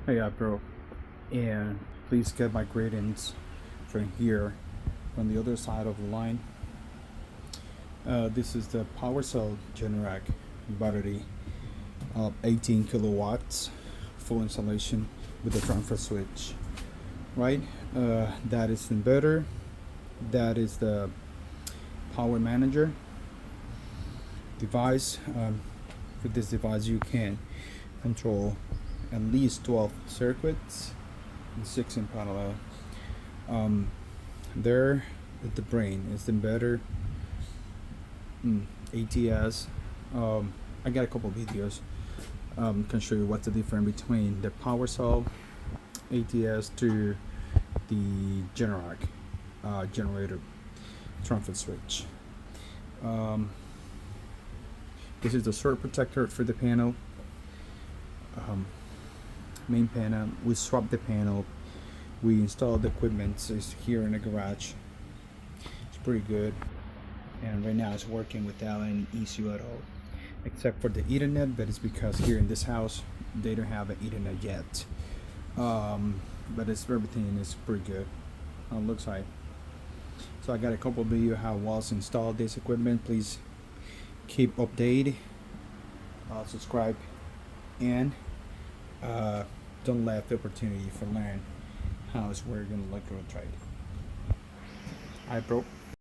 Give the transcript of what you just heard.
Hey, bro, and please get my greetings from here, from the other side of the line. This is the PWRcell Generac battery, 18 kilowatts, full installation with the transfer switch. Right, that is the inverter. That is the power manager device. With this device, you can control at least 12 circuits and 6 in parallel. There is the brain, is the inverter, ATS. I got a couple videos can show you what's the difference between the PWRcell ATS to the Generac generator transfer switch. This is the surge protector for the panel. Main panel. We swapped the panel. We installed the equipment. It's here in the garage. It's pretty good, and right now it's working without any issue at all, except for the Ethernet. But it's because here in this house they don't have an Ethernet yet. But everything is pretty good. Looks like. So I got a couple of videos how was installed this equipment. Please keep updated. Subscribe and don't let the opportunity for learn how it's working electro trade. Alright, bro.